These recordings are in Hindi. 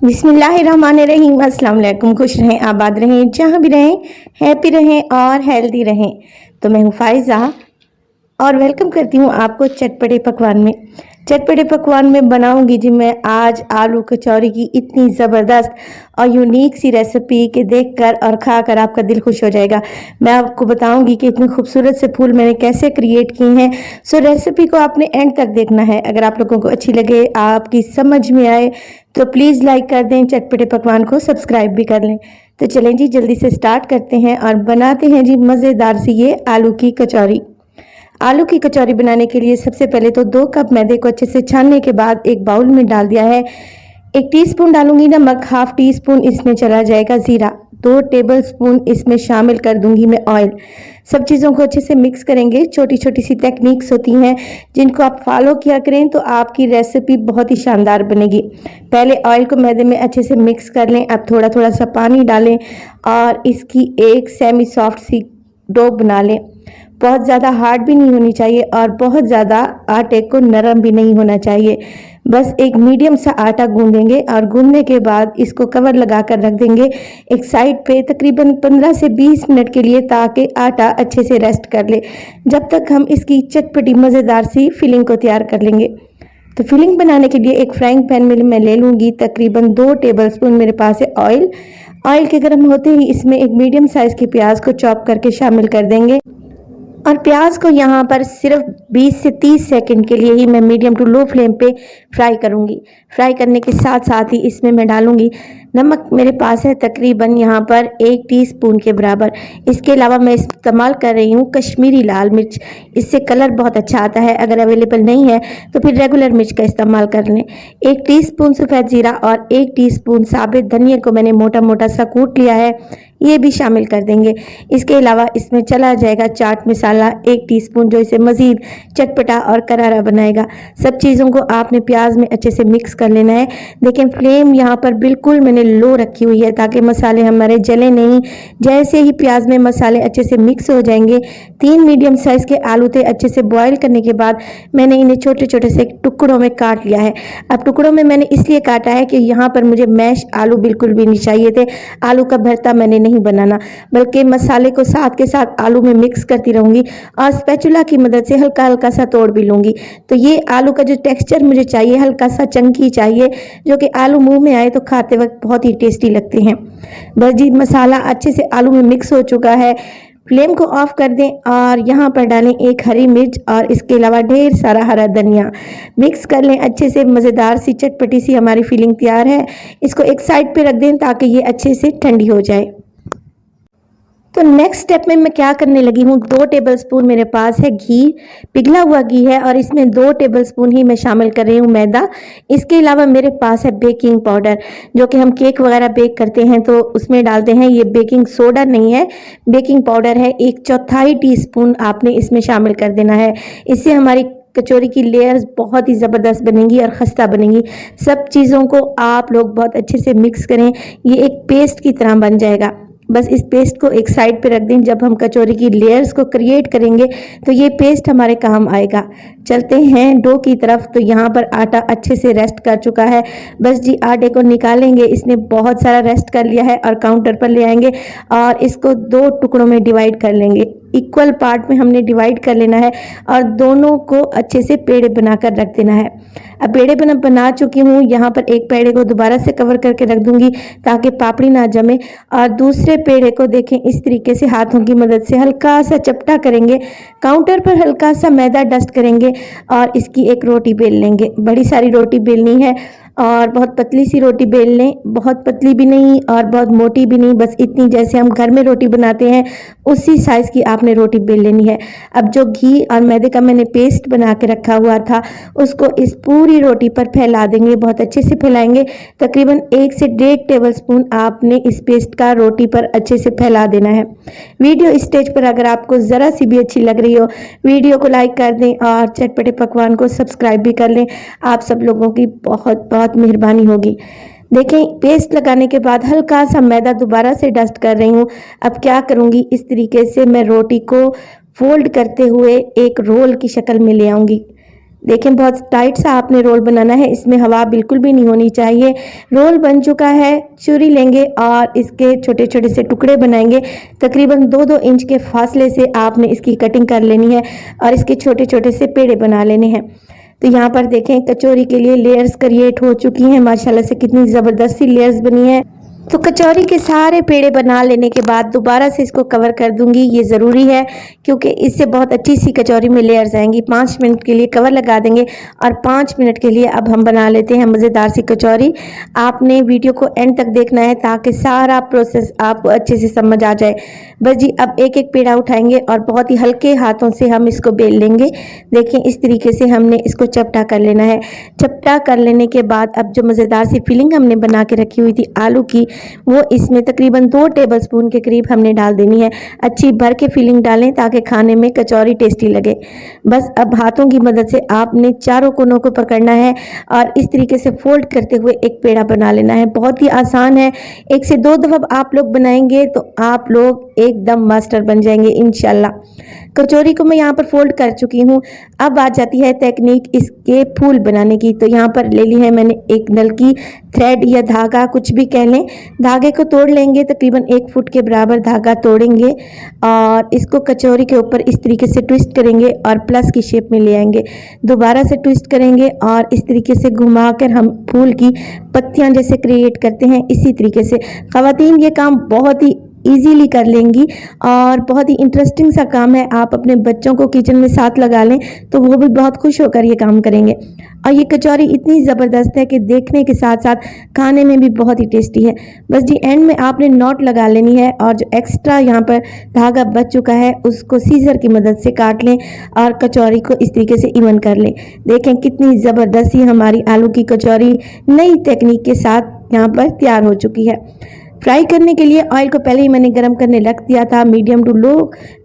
बिस्मिल्लाहिर्रहमानिर्रहीम। अस्सलाम वालेकुम। खुश रहें, आबाद रहें, जहाँ भी रहें, हैप्पी रहें और हेल्दी रहें। तो मैं हूँ फ़ाइज़ा और वेलकम करती हूँ आपको चटपटे पकवान में। चटपटे पकवान में बनाऊंगी जी मैं आज आलू कचौरी की इतनी ज़बरदस्त और यूनिक सी रेसिपी कि देखकर और खाकर आपका दिल खुश हो जाएगा। मैं आपको बताऊंगी कि इतने खूबसूरत से फूल मैंने कैसे क्रिएट किए हैं। सो रेसिपी को आपने एंड तक देखना है। अगर आप लोगों को अच्छी लगे, आपकी समझ में आए तो प्लीज़ लाइक कर दें, चटपटे पकवान को सब्सक्राइब भी कर लें। तो चलें जी, जल्दी से स्टार्ट करते हैं और बनाते हैं जी मज़ेदार सी ये आलू की कचौरी। आलू की कचौरी बनाने के लिए सबसे पहले तो 2 कप मैदे को अच्छे से छानने के बाद एक बाउल में डाल दिया है। 1 टीस्पून डालूंगी नमक, हाफ टी स्पून इसमें चला जाएगा ज़ीरा, 2 टेबलस्पून इसमें शामिल कर दूंगी मैं ऑयल। सब चीज़ों को अच्छे से मिक्स करेंगे। छोटी छोटी सी टेक्निक्स होती हैं जिनको आप फॉलो किया करें तो आपकी रेसिपी बहुत ही शानदार बनेगी। पहले ऑयल को मैदे में अच्छे से मिक्स कर लें। अब थोड़ा थोड़ा सा पानी डालें और इसकी एक सेमी सॉफ्ट सी डो बना लें। बहुत ज़्यादा हार्ड भी नहीं होनी चाहिए और बहुत ज़्यादा आटे को नरम भी नहीं होना चाहिए। बस एक मीडियम सा आटा गूंदेंगे और गूंदने के बाद इसको कवर लगा कर रख देंगे एक साइड पे तकरीबन 15 से 20 मिनट के लिए, ताकि आटा अच्छे से रेस्ट कर ले। जब तक हम इसकी चटपटी मज़ेदार सी फिलिंग को तैयार कर लेंगे। तो फिलिंग बनाने के लिए एक फ्राइंग पैन में मैं ले लूँगी तकरीबन 2 टेबलस्पून मेरे पास है ऑयल। ऑयल के गर्म होते ही इसमें एक मीडियम साइज़ की प्याज को चॉप करके शामिल कर देंगे और प्याज को यहाँ पर सिर्फ 20 से 30 सेकंड के लिए ही मैं मीडियम टू लो फ्लेम पे फ्राई करूँगी। फ्राई करने के साथ साथ ही इसमें मैं डालूँगी नमक। मेरे पास है तकरीबन यहाँ पर 1 टीस्पून के बराबर। इसके अलावा मैं इस्तेमाल कर रही हूँ कश्मीरी लाल मिर्च, इससे कलर बहुत अच्छा आता है। अगर अवेलेबल नहीं है तो फिर रेगुलर मिर्च का इस्तेमाल कर लें। 1 टीस्पून सफ़ेद ज़ीरा और 1 टीस्पून साबित धनिया को मैंने मोटा मोटा सा कूट लिया है, ये भी शामिल कर देंगे। इसके अलावा इसमें चला जाएगा चाट मसाला 1 टीस्पून, जो इसे मज़ीद चटपटा और करारा बनाएगा। सब चीज़ों को आपने प्याज में अच्छे से मिक्स कर लेना है। देखें फ्लेम यहाँ पर बिल्कुल मैंने लो रखी हुई है ताकि मसाले हमारे जले नहीं। जैसे ही प्याज में मसाले अच्छे से मिक्स हो जाएंगे, 3 मीडियम साइज़ के आलू थे अच्छे से बॉयल करने के बाद मैंने इन्हें छोटे छोटे से टुकड़ों में काट लिया है। अब टुकड़ों में मैंने इसलिए काटा है कि यहाँ पर मुझे मैश आलू बिल्कुल भी नहीं चाहिए थे। आलू का भरता मैंने नहीं बनाना, बल्कि मसाले को साथ के साथ आलू में मिक्स करती रहूँगी और स्पैचुला की मदद से हल्का हल्का सा तोड़ भी लूँगी। तो ये आलू का जो टेक्सचर मुझे चाहिए हल्का सा चंकी चाहिए, जो कि आलू मुंह में आए तो खाते वक्त बहुत ही टेस्टी लगते हैं। बस जी मसाला अच्छे से आलू में मिक्स हो चुका है। फ्लेम को ऑफ कर दें और यहाँ पर डालें 1 हरी मिर्च और इसके अलावा ढेर सारा हरा धनिया। मिक्स कर लें अच्छे से। मज़ेदार सी चटपटी सी हमारी फिलिंग तैयार है। इसको एक साइड पे रख दें ताकि ये अच्छे से ठंडी हो जाए। तो नेक्स्ट स्टेप में मैं क्या करने लगी हूँ, 2 टेबलस्पून मेरे पास है घी, पिघला हुआ घी है और इसमें 2 टेबलस्पून ही मैं शामिल कर रही हूँ मैदा। इसके अलावा मेरे पास है बेकिंग पाउडर, जो कि हम केक वगैरह बेक करते हैं तो उसमें डालते हैं। ये बेकिंग सोडा नहीं है, बेकिंग पाउडर है। 1/4 टीस्पून आपने इसमें शामिल कर देना है। इससे हमारी कचौरी की लेयर्स बहुत ही ज़बरदस्त बनेंगी और खस्ता बनेंगी। सब चीज़ों को आप लोग बहुत अच्छे से मिक्स करें, ये एक पेस्ट की तरह बन जाएगा। बस इस पेस्ट को एक साइड पे रख दें। जब हम कचौरी की लेयर्स को क्रिएट करेंगे तो ये पेस्ट हमारे काम आएगा। चलते हैं डो की तरफ। तो यहाँ पर आटा अच्छे से रेस्ट कर चुका है। बस जी आटे को निकालेंगे, इसने बहुत सारा रेस्ट कर लिया है और काउंटर पर ले आएंगे और इसको 2 टुकड़ों में डिवाइड कर लेंगे। इक्वल पार्ट में हमने डिवाइड कर लेना है और दोनों को अच्छे से पेड़े बनाकर रख देना है। अब पेड़े बना चुकी हूँ। यहाँ पर एक पेड़े को दोबारा से कवर करके रख दूंगी ताकि पापड़ी ना जमे और दूसरे पेड़े को देखें इस तरीके से हाथों की मदद से हल्का सा चपटा करेंगे। काउंटर पर हल्का सा मैदा डस्ट करेंगे और इसकी एक रोटी बेल लेंगे। बड़ी सारी रोटी बेलनी है और बहुत पतली सी रोटी बेल लें, बहुत पतली भी नहीं और बहुत मोटी भी नहीं, बस इतनी जैसे हम घर में रोटी बनाते हैं उसी साइज़ की आपने रोटी बेल लेनी है। अब जो घी और मैदे का मैंने पेस्ट बना के रखा हुआ था उसको इस पूरी रोटी पर फैला देंगे। बहुत अच्छे से फैलाएंगे। तकरीबन 1 से 1.5 टेबलस्पून आपने इस पेस्ट का रोटी पर अच्छे से फैला देना है। वीडियो इस स्टेज पर अगर आपको ज़रा सी भी अच्छी लग रही हो, वीडियो को लाइक कर दें और चटपटे पकवान को सब्सक्राइब भी कर लें। आप सब लोगों की बहुत बहुत मेहरबानी होगी। देखें पेस्ट लगाने के बाद हल्का सा मैदा दोबारा से डस्ट कर रही हूँ। अब क्या करूँगी, इस तरीके से मैं रोटी को फोल्ड करते हुए एक रोल की शक्ल में ले आऊँगी। देखें बहुत टाइट सा आपने रोल बनाना है, इसमें हवा बिल्कुल भी नहीं होनी चाहिए। रोल बन चुका है, छुरी लेंगे और इसके छोटे छोटे से टुकड़े बनाएंगे। तकरीबन 2-2 इंच के फासले से आपने इसकी कटिंग कर लेनी है और इसके छोटे छोटे से पेड़े बना लेने हैं। तो यहाँ पर देखें कचौरी के लिए लेयर्स क्रिएट हो चुकी हैं, माशाल्लाह से कितनी ज़बरदस्त सी लेयर्स बनी है। तो कचौरी के सारे पेड़े बना लेने के बाद दोबारा से इसको कवर कर दूंगी, ये ज़रूरी है क्योंकि इससे बहुत अच्छी सी कचौरी में लेयर्स आएंगी। 5 मिनट के लिए कवर लगा देंगे और 5 मिनट के लिए अब हम बना लेते हैं मज़ेदार सी कचौरी। आपने वीडियो को एंड तक देखना है ताकि सारा प्रोसेस आपको अच्छे से समझ आ जाए। बस जी अब एक एक पेड़ा उठाएंगे और बहुत ही हल्के हाथों से हम इसको बेल लेंगे। देखिए इस तरीके से हमने इसको चपटा कर लेना है। चपटा कर लेने के बाद अब जो मज़ेदार सी फिलिंग हमने बना के रखी हुई थी आलू की, वो इसमें तकरीबन 2 टेबलस्पून के करीब हमने डाल देनी है। अच्छी भर के फिलिंग डालें ताकि खाने में कचौरी टेस्टी लगे। बस अब हाथों की मदद से आपने चारों कोनों को पकड़ना है और इस तरीके से फोल्ड करते हुए एक पेड़ा बना लेना है। बहुत ही आसान है, 1 से 2 दफ़ा आप लोग बनाएंगे तो आप लोग एकदम मास्टर बन जाएंगे इंशाल्लाह। कचौरी को मैं यहाँ पर फोल्ड कर चुकी हूँ। अब आ जाती है टेक्निक इसके फूल बनाने की। तो यहाँ पर ले ली है मैंने एक नलकी, थ्रेड या धागा कुछ भी कह लें। धागे को तोड़ लेंगे, तकरीबन 1 फुट के बराबर धागा तोड़ेंगे और इसको कचौरी के ऊपर इस तरीके से ट्विस्ट करेंगे और प्लस की शेप में ले आएंगे। दोबारा से ट्विस्ट करेंगे और इस तरीके से घुमाकर हम फूल की पत्तियां जैसे क्रिएट करते हैं, इसी तरीके से। ख़वातीन ये काम बहुत ही इजीली कर लेंगी और बहुत ही इंटरेस्टिंग सा काम है। आप अपने बच्चों को किचन में साथ लगा लें तो वो भी बहुत खुश होकर ये काम करेंगे। और ये कचौरी इतनी ज़बरदस्त है कि देखने के साथ साथ खाने में भी बहुत ही टेस्टी है। बस जी एंड में आपने नॉट लगा लेनी है और जो एक्स्ट्रा यहाँ पर धागा बच चुका है उसको सीजर की मदद से काट लें और कचौरी को इस तरीके से इवन कर लें। देखें कितनी ज़बरदस्त हमारी आलू की कचौरी नई टेक्निक के साथ यहाँ पर तैयार हो चुकी है। फ्राई करने के लिए ऑयल को पहले ही मैंने गरम करने रख दिया था। मीडियम टू लो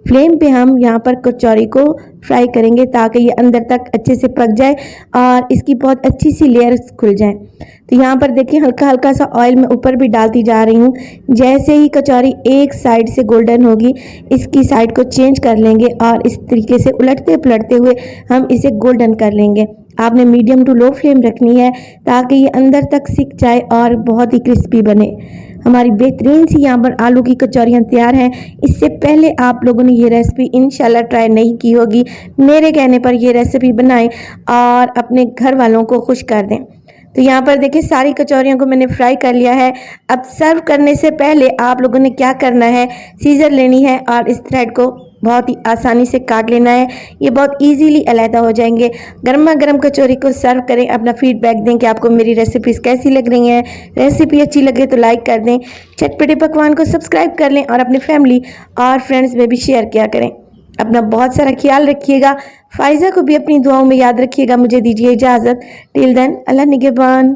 फ्लेम पे हम यहाँ पर कचौरी को फ्राई करेंगे ताकि ये अंदर तक अच्छे से पक जाए और इसकी बहुत अच्छी सी लेयर्स खुल जाए। तो यहाँ पर देखिए हल्का हल्का सा ऑयल मैं ऊपर भी डालती जा रही हूँ। जैसे ही कचौरी एक साइड से गोल्डन होगी इसकी साइड को चेंज कर लेंगे और इस तरीके से उलटते पलटते हुए हम इसे गोल्डन कर लेंगे। आपने मीडियम टू लो फ्लेम रखनी है ताकि ये अंदर तक सिक जाए और बहुत ही क्रिस्पी बने। हमारी बेहतरीन सी यहाँ पर आलू की कचौरियाँ तैयार हैं। इससे पहले आप लोगों ने ये रेसिपी इंशाल्लाह ट्राई नहीं की होगी, मेरे कहने पर ये रेसिपी बनाएं और अपने घर वालों को खुश कर दें। तो यहाँ पर देखिए सारी कचौरियों को मैंने फ्राई कर लिया है। अब सर्व करने से पहले आप लोगों ने क्या करना है, सीजर लेनी है और इस थ्रेड को बहुत ही आसानी से काट लेना है। ये बहुत इजीली अलहदा हो जाएंगे। गर्मा गर्म कचौरी को सर्व करें, अपना फीडबैक दें कि आपको मेरी रेसिपीज़ कैसी लग रही हैं। रेसिपी अच्छी लगे तो लाइक कर दें, चटपटे पकवान को सब्सक्राइब कर लें और अपने फैमिली और फ्रेंड्स में भी शेयर किया करें। अपना बहुत सारा ख्याल रखिएगा। फाइज़ा को भी अपनी दुआओं में याद रखिएगा। मुझे दीजिए इजाज़त। टिल देन अल्लाह निगहबान।